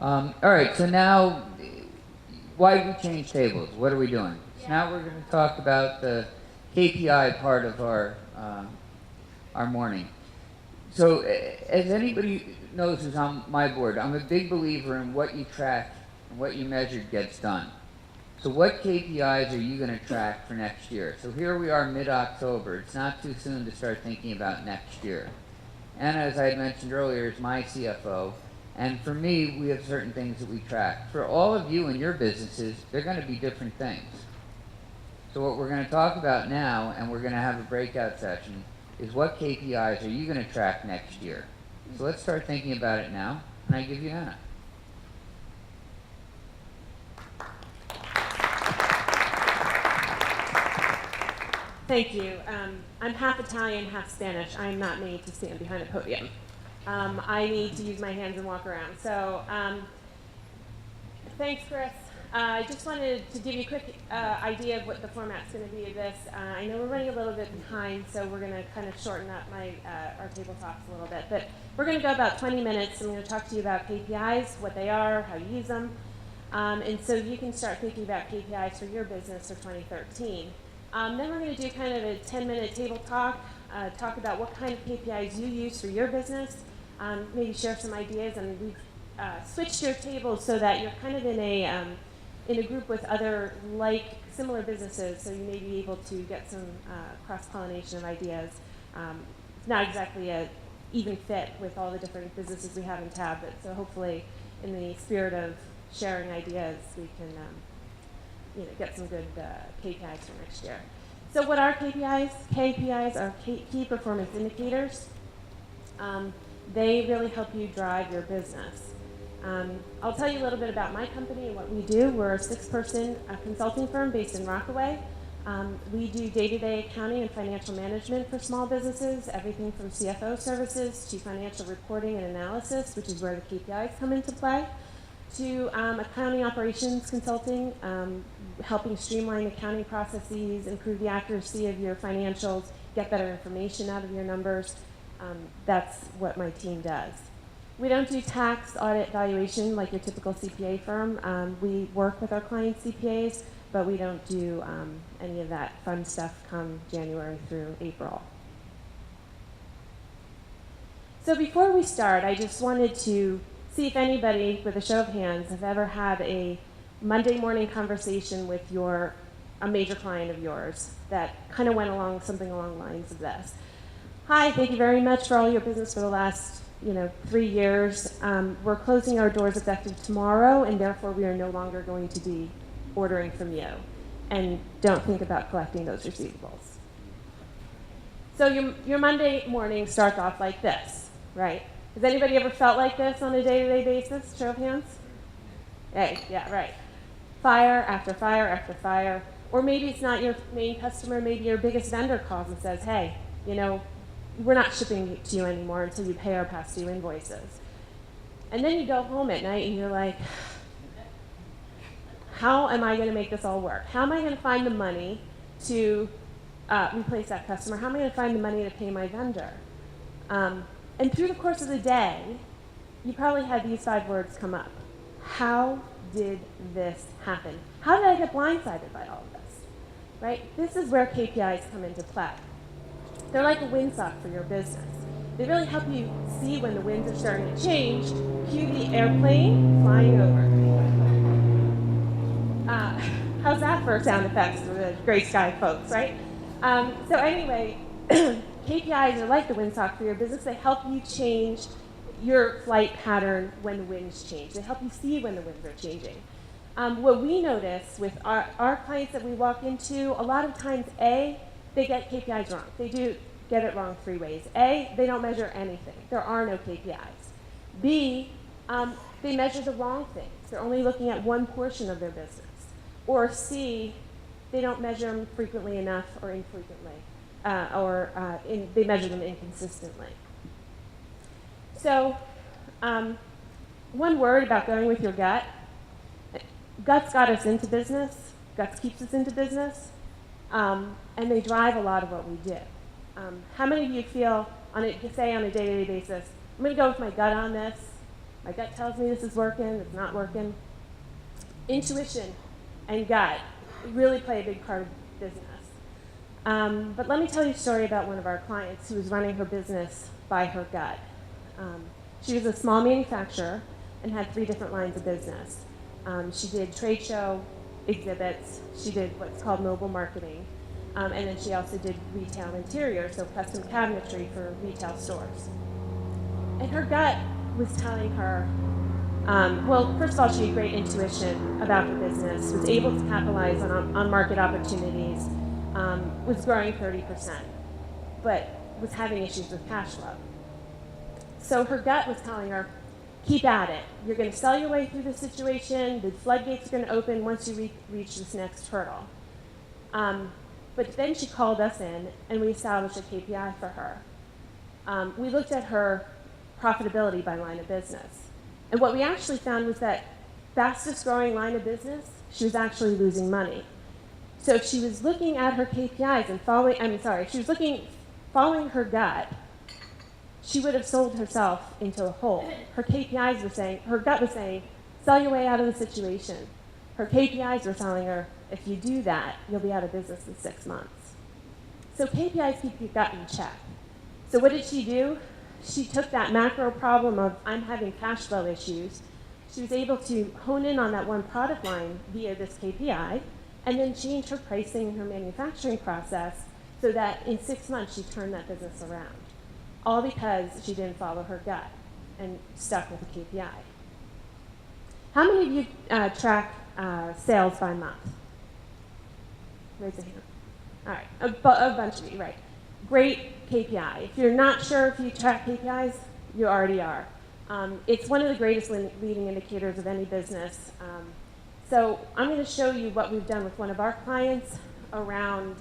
All right, so now, why did we change tables? What are we doing? So now we're going to talk about the KPI part of our morning. So, as anybody knows who's on my board, I'm a big believer in what you track and what you measure gets done. So what KPIs are you going to track for next year? So here we are mid-October. It's not too soon to start thinking about next year. Anna, as I had mentioned earlier, is my CFO. And for me, we have certain things that we track. For all of you and your businesses, they're going to be different things. So what we're going to talk about now, and we're going to have a breakout session, is what KPIs are you going to track next year? So let's start thinking about it now, and I give you Anna. Thank you. I'm half Italian, half Spanish. I'm not made to stand behind a podium. I need to use my hands and walk around. So thanks, Chris. I just wanted to give you a quick idea of what the format's going to be of this. I know we're running a little bit behind, so we're going to kind of shorten up our table talks a little bit. But we're going to go about 20 minutes. I'm going to talk to you about KPIs, what they are, how you use them. And so you can start thinking about KPIs for your business for 2013. Then we're going to do kind of a 10-minute table talk, talk about what kind of KPIs you use for your business, maybe share some ideas, and we've switched your tables so that you're kind of in a group with other similar businesses, so you may be able to get some cross-pollination of ideas. It's not exactly a even fit with all the different businesses we have in tab, but so hopefully in the spirit of sharing ideas, we can get some good KPIs for next year. So what are KPIs? KPIs are key performance indicators. They really help you drive your business. I'll tell you a little bit about my company and what we do. We're a 6-person consulting firm based in Rockaway. We do day-to-day accounting and financial management for small businesses, everything from CFO services to financial reporting and analysis, which is where the KPIs come into play, to accounting operations consulting, helping streamline accounting processes, improve the accuracy of your financials, get better information out of your numbers. That's what my team does. We don't do tax, audit, valuation like your typical CPA firm. We work with our clients' CPAs, but we don't do any of that fun stuff come January through April. So before we start, I just wanted to see if anybody, with a show of hands, have ever had a Monday morning conversation with a major client of yours that kind of went along something along the lines of this. Hi, thank you very much for all your business for the last 3 years. We're closing our doors effective tomorrow, and therefore we are no longer going to be ordering from you. And don't think about collecting those receivables. So your Monday morning starts off like this, right? Has anybody ever felt like this on a day-to-day basis? Show of hands? Hey, yeah, right. Fire after fire after fire. Or maybe it's not your main customer, maybe your biggest vendor calls and says, hey, we're not shipping to you anymore until you pay our past due invoices. And then you go home at night and you're like, how am I going to make this all work? How am I going to find the money to replace that customer? How am I going to find the money to pay my vendor? And through the course of the day, you probably had these 5 words come up. How did this happen? How did I get blindsided by all of this? Right? This is where KPIs come into play. They're like a windsock for your business. They really help you see when the winds are starting to change. Cue the airplane flying over. How's that for sound effects for the gray sky folks, right? So anyway, KPIs are like the windsock for your business. They help you change your flight pattern when the winds change. They help you see when the winds are changing. What we notice with our clients that we walk into, a lot of times, A, they get KPIs wrong. They do get it wrong 3 ways. A, they don't measure anything. There are no KPIs. B, they measure the wrong things. They're only looking at one portion of their business. Or C, they don't measure them frequently enough or infrequently. They measure them inconsistently. So, one word about going with your gut. Guts got us into business. Guts keeps us into business. And they drive a lot of what we do. How many of you feel, say on a day-to-day basis, I'm going to go with my gut on this, My gut tells me this is working, it's not working. Intuition and gut really play a big part of business. But let me tell you a story about one of our clients who was running her business by her gut. She was a small manufacturer and had 3 different lines of business. She did trade show exhibits, she did what's called mobile marketing, and then she also did retail interior, so custom cabinetry for retail stores. And her gut was telling her, well, first of all, she had great intuition about her business, was able to capitalize on market opportunities, was growing 30%, but was having issues with cash flow. So her gut was telling her, keep at it. You're going to sell your way through the situation. The floodgates are going to open once you reach this next hurdle. But then she called us in, and we established a KPI for her. We looked at her profitability by line of business. And what we actually found was that fastest growing line of business, she was actually losing money. So if she was looking at her KPIs and following her gut, she would have sold herself into a hole. Her KPIs were saying, her gut was saying, sell your way out of the situation. Her KPIs were telling her, if you do that, you'll be out of business in 6 months. So KPIs keep your gut in check. So what did she do? She took that macro problem of, I'm having cash flow issues. She was able to hone in on that one product line via this KPI, and then change her pricing and her manufacturing process so that in 6 months she turned that business around. All because she didn't follow her gut and stuck with the KPI. How many of you track sales by month? Raise a hand. All right, a bunch of you, right. Great KPI. If you're not sure if you track KPIs, you already are. It's one of the greatest leading indicators of any business. So I'm going to show you what we've done with one of our clients around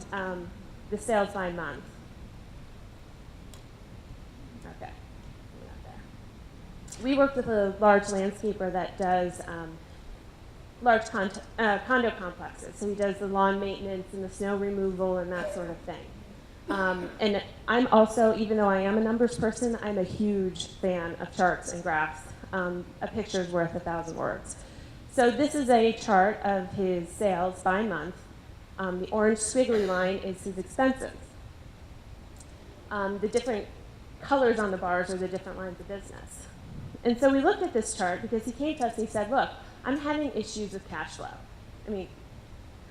the sales by month. Okay, we're not there. We work with a large landscaper that does large condo complexes. So he does the lawn maintenance and the snow removal and that sort of thing. And I'm also, even though I am a numbers person, I'm a huge fan of charts and graphs. A picture's worth 1,000 words. So this is a chart of his sales by month. The orange squiggly line is his expenses. The different colors on the bars are the different lines of business. And so we looked at this chart because he came to us and he said, look, I'm having issues with cash flow. I mean,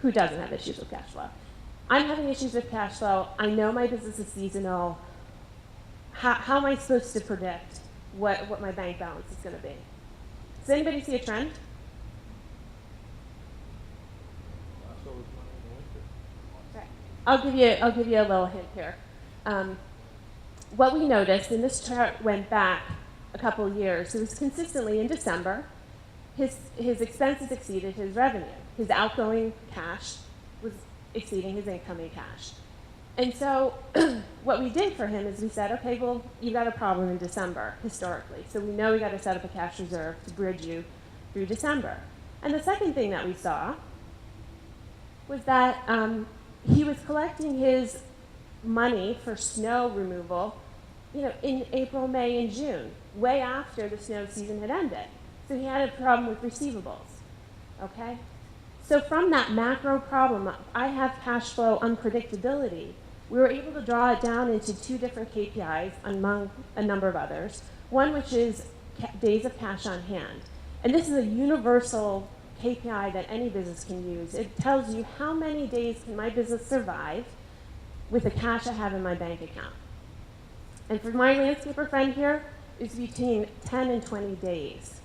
who doesn't have issues with cash flow? I'm having issues with cash flow. I know my business is seasonal. How am I supposed to predict what my bank balance is going to be? Does anybody see a trend? Okay. I'll give you a little hint here. What we noticed, and this chart went back a couple of years, it was consistently in December, his expenses exceeded his revenue. His outgoing cash was exceeding his incoming cash. And so what we did for him is we said, okay, well, you got a problem in December, historically. So we know we got to set up a cash reserve to bridge you through December. And the second thing that we saw was that he was collecting his money for snow removal, in April, May, and June, way after the snow season had ended. So he had a problem with receivables, okay? So from that macro problem, I have cash flow unpredictability, we were able to draw it down into 2 different KPIs among a number of others. One which is days of cash on hand. And this is a universal KPI that any business can use. It tells you how many days can my business survive with the cash I have in my bank account. And for my landscaper friend here, it's between 10 and 20 days.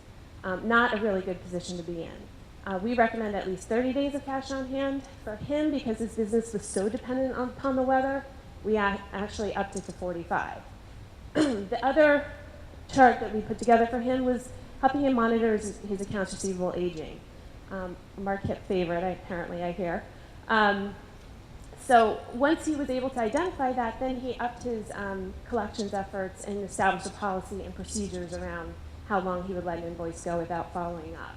Not a really good position to be in. We recommend at least 30 days of cash on hand. For him, because his business was so dependent upon the weather, we actually upped it to 45. The other chart that we put together for him was helping him monitor his accounts receivable aging. Marquette favorite, apparently, I hear. So once he was able to identify that, then he upped his collections efforts and established a policy and procedures around how long he would let an invoice go without following up.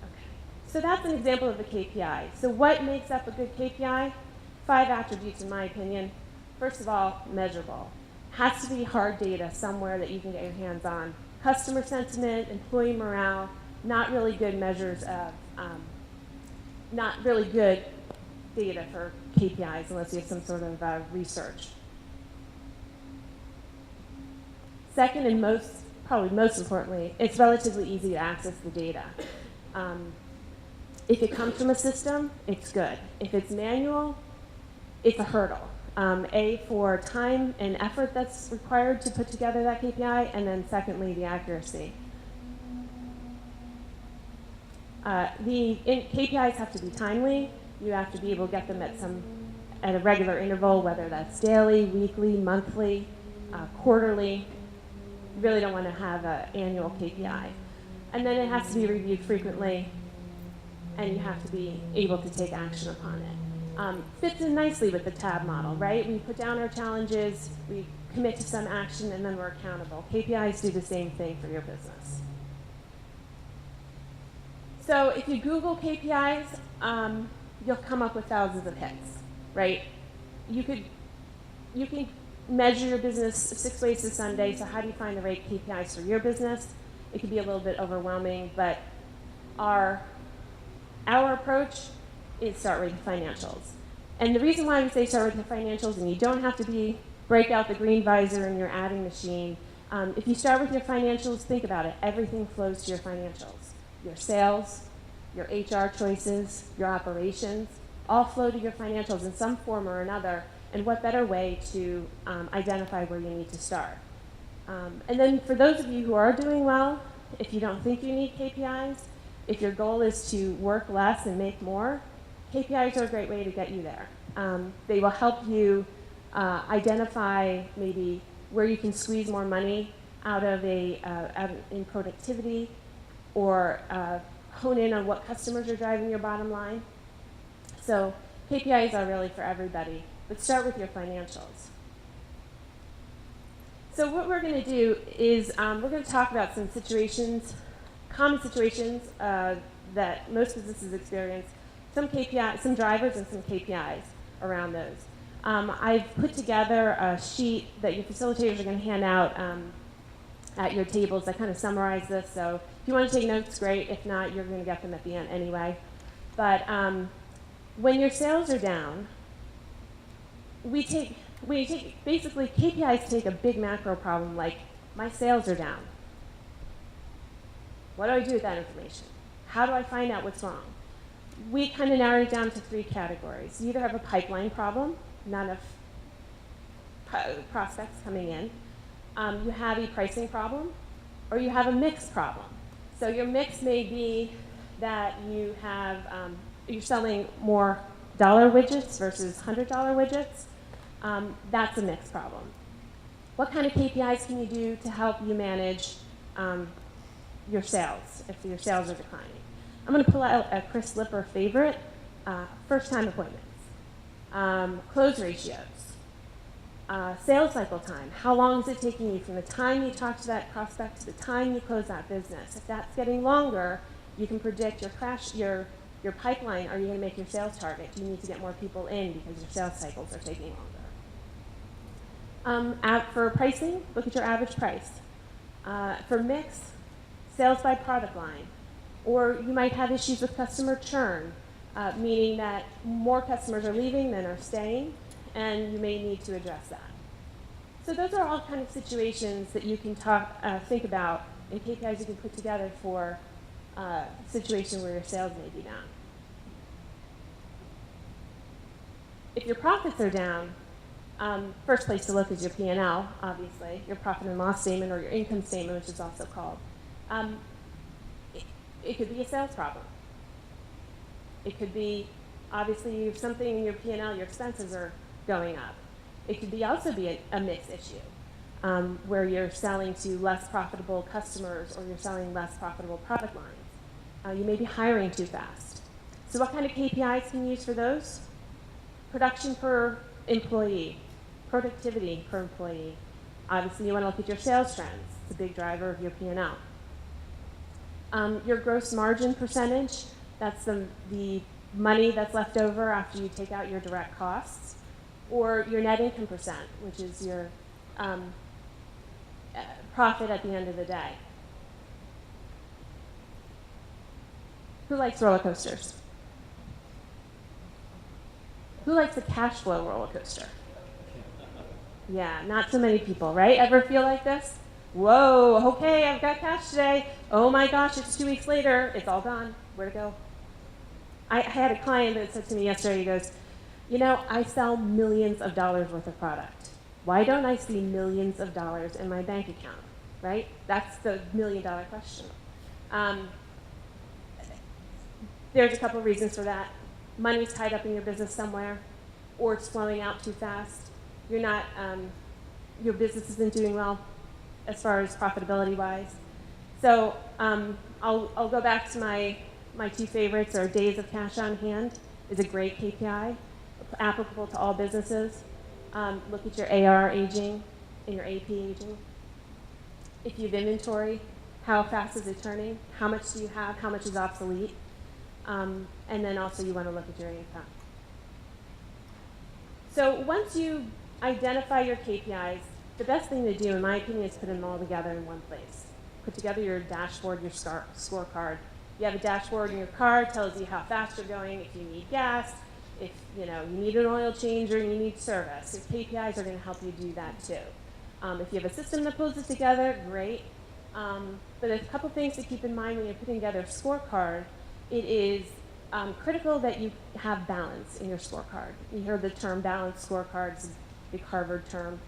Okay. So that's an example of a KPI. So what makes up a good KPI? 5 attributes, in my opinion. First of all, measurable. Has to be hard data somewhere that you can get your hands on customer sentiment, employee morale, not really good measures of, not really good data for KPIs unless you have some sort of research. Second, and probably most importantly, it's relatively easy to access the data. If it comes from a system, it's good. If it's manual, it's a hurdle. For time and effort that's required to put together that KPI, and then secondly, the accuracy. KPIs have to be timely. You have to be able to get them at a regular interval, whether that's daily, weekly, monthly, quarterly. You really don't want to have an annual KPI. And then it has to be reviewed frequently, and you have to be able to take action upon it. Fits in nicely with the tab model, right? We put down our challenges, we commit to some action, and then we're accountable. KPIs do the same thing for your business. So if you Google KPIs, you'll come up with thousands of hits, right? You can measure your business 6 ways to Sunday, so how do you find the right KPIs for your business? It can be a little bit overwhelming, but our approach is start with the financials. And the reason why we say start with the financials, and you don't have to break out the green visor in your adding machine. If you start with your financials, think about it. Everything flows to your financials. Your sales, your HR choices, your operations, all flow to your financials in some form or another. And what better way to identify where you need to start? And then for those of you who are doing well, if you don't think you need KPIs, if your goal is to work less and make more, KPIs are a great way to get you there. They will help you identify maybe where you can squeeze more money out of in productivity, or hone in on what customers are driving your bottom line. So KPIs are really for everybody, but start with your financials. So what we're going to do is we're going to talk about some common situations that most businesses experience, some drivers and some KPIs around those. I've put together a sheet that your facilitators are going to hand out at your tables that kind of summarize this. So if you want to take notes, great. If not, you're going to get them at the end anyway. But when your sales are down, basically KPIs take a big macro problem like my sales are down. What do I do with that information? How do I find out what's wrong? We kind of narrowed it down to 3 categories. You either have a pipeline problem, not enough prospects coming in. You have a pricing problem, or you have a mix problem. So your mix may be that you have you're selling more dollar widgets versus $100 widgets. That's a mix problem. What kind of KPIs can you do to help you manage your sales if your sales are declining? I'm going to pull out a Chris Lipper favorite, first-time appointments, close ratios, sales cycle time. How long is it taking you from the time you talk to that prospect to the time you close that business? If that's getting longer, you can predict your pipeline. Are you going to make your sales target? Do you need to get more people in because your sales cycles are taking longer? For pricing, look at your average price. For mix, sales by product line. Or you might have issues with customer churn, meaning that more customers are leaving than are staying, and you may need to address that. So those are all kind of situations that you can think about, and KPIs you can put together for a situation where your sales may be down. If your profits are down, first place to look is your P&L, obviously, your profit and loss statement, or your income statement, which is also called. It could be a sales problem. It could be, obviously, you have something in your P&L, your expenses are going up. It could also be a mix issue, where you're selling to less profitable customers, or you're selling less profitable product lines. You may be hiring too fast. So what kind of KPIs can you use for those? Production per employee, productivity per employee. Obviously, you want to look at your sales trends. It's a big driver of your P&L. Your gross margin percentage, that's the money that's left over after you take out your direct costs, or your net income percent, which is your profit at the end of the day. Who likes roller coasters? Who likes a cash flow roller coaster? Yeah, not so many people, right? Ever feel like this? Whoa, okay, I've got cash today. Oh my gosh, it's 2 weeks later. It's all gone. Where to go? I had a client that said to me yesterday, he goes, you know, I sell millions of dollars worth of product. Why don't I see millions of dollars in my bank account, right? That's the million-dollar question. There's a couple of reasons for that. Money's tied up in your business somewhere, or it's flowing out too fast. You're not, your business isn't doing well as far as profitability-wise. So I'll go back to my two favorites are days of cash on hand is a great KPI, applicable to all businesses. Look at your AR aging and your AP aging. If you have inventory, how fast is it turning? How much do you have? How much is obsolete? And then also you want to look at your income. So once you identify your KPIs, the best thing to do, in my opinion, is put them all together in one place. Put together your dashboard, your scorecard. You have a dashboard in your car, tells you how fast you're going, if you need gas, if you need an oil change or you need service. Your KPIs are going to help you do that too. If you have a system that pulls it together, great. But a couple things to keep in mind when you're putting together a scorecard. It is critical that you have balance in your scorecard. You heard the term balanced scorecards, a big Harvard term.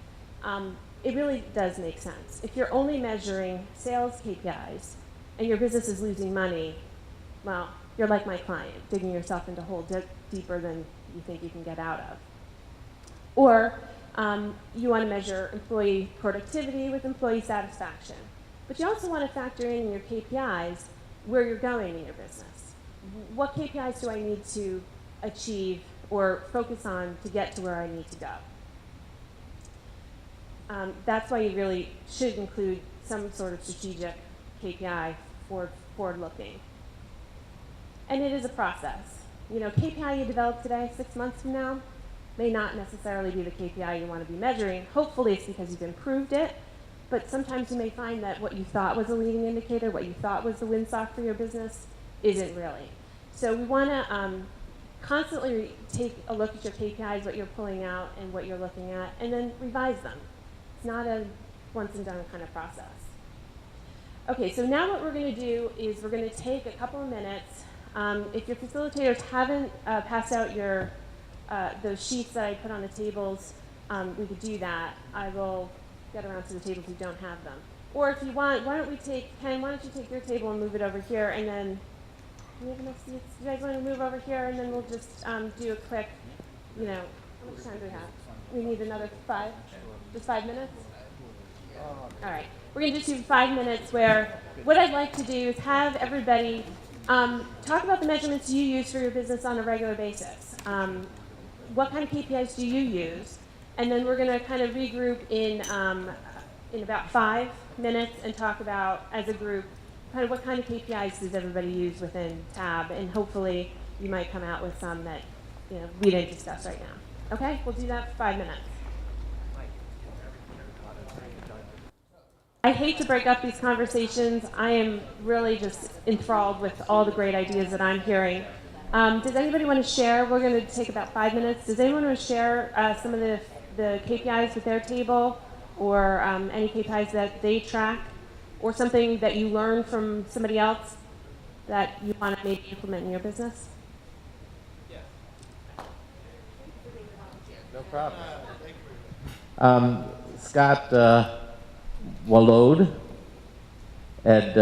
It really does make sense. If you're only measuring sales KPIs and your business is losing money, well, you're like my client, digging yourself into a hole deeper than you think you can get out of. Or you want to measure employee productivity with employee satisfaction. But you also want to factor in your KPIs where you're going in your business. What KPIs do I need to achieve or focus on to get to where I need to go? That's why you really should include some sort of strategic KPI forward-looking. And it is a process. KPI you develop today, 6 months from now, may not necessarily be the KPI you want to be measuring. Hopefully it's because you've improved it, but sometimes you may find that what you thought was a leading indicator, what you thought was the windsock for your business, isn't really. So we want to constantly take a look at your KPIs, what you're pulling out and what you're looking at, and then revise them. It's not a once and done kind of process. Okay, so now what we're going to do is we're going to take a couple of minutes. If your facilitators haven't passed out those sheets that I put on the tables, we could do that. I will get around to the tables who don't have them. Or if you want, Ken, why don't you take your table and move it over here, and then, do we have enough seats? You guys want to move over here, and then we'll just do a quick, how much time do we have? We need another 5? Just 5 minutes? All right. We're going to just do 5 minutes where what I'd like to do is have everybody talk about the measurements you use for your business on a regular basis. What kind of KPIs do you use? And then we're going to kind of regroup in about 5 minutes and talk about, as a group, kind of what kind of KPIs does everybody use within TAB, and hopefully you might come out with some that we didn't discuss right now. Okay, we'll do that for 5 minutes. I hate to break up these conversations. I am really just enthralled with all the great ideas that I'm hearing. Does anybody want to share? We're going to take about 5 minutes. Does anyone want to share some of the KPIs with their table, or any KPIs that they track, or something that you learned from somebody else that you want to maybe implement in your business? No problem. Scott Wallode had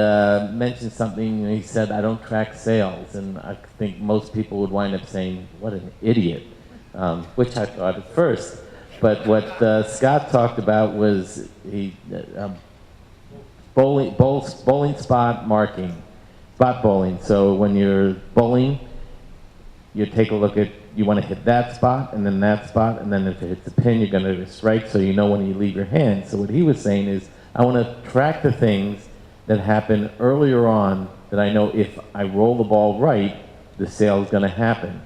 mentioned something. He said, I don't track sales. And I think most people would wind up saying, what an idiot, which I thought at first. But what Scott talked about was bowling spot marking, spot bowling. So when you're bowling, you take a look at, you want to hit that spot, and then that spot, and then if it hits the pin, you're going to strike, so you know when you leave your hand. So what he was saying is, I want to track the things that happen earlier on that I know if I roll the ball right, the sale is going to happen.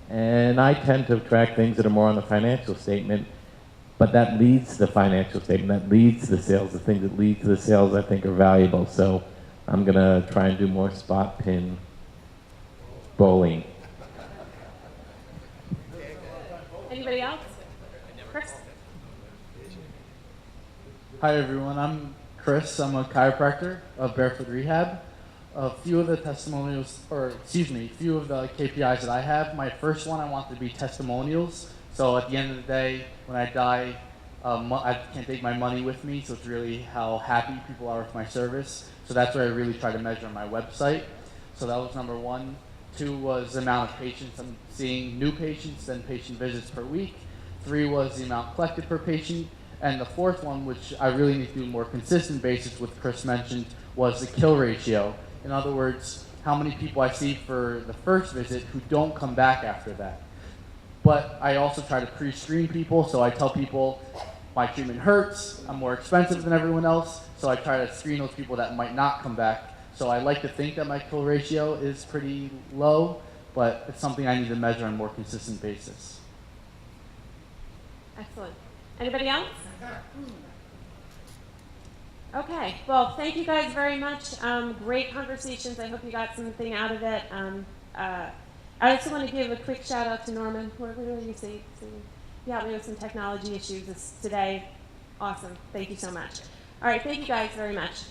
And I tend to track things that are more on the financial statement, but that leads to the financial statement, that leads to the sales. The things that lead to the sales I think are valuable. So I'm gonna try and do more spot pin bowling. Anybody else? Chris? Hi everyone, I'm Chris. I'm a chiropractor of Barefoot Rehab. A few of the testimonials, few of the KPIs that I have. My first one, I want to be testimonials. So at the end of the day, when I die, I can't take my money with me, so it's really how happy people are with my service. So that's what I really try to measure on my website. So that was number one. Two was the amount of patients I'm seeing, new patients, then patient visits per week. Three was the amount collected per patient. And the fourth one, which I really need to do more consistent basis, which Chris mentioned, was the kill ratio. In other words, how many people I see for the first visit who don't come back after that. But I also try to pre-screen people, so I tell people my treatment hurts, I'm more expensive than everyone else, so I try to screen those people that might not come back. So I like to think that my kill ratio is pretty low, but it's something I need to measure on a more consistent basis. Excellent. Anybody else? Okay, well, thank you guys very much. Great conversations. I hope you got something out of it. I also want to give a quick shout out to Norman. What did you say? You helped me with some technology issues today. Awesome. Thank you so much. All right, thank you guys very much.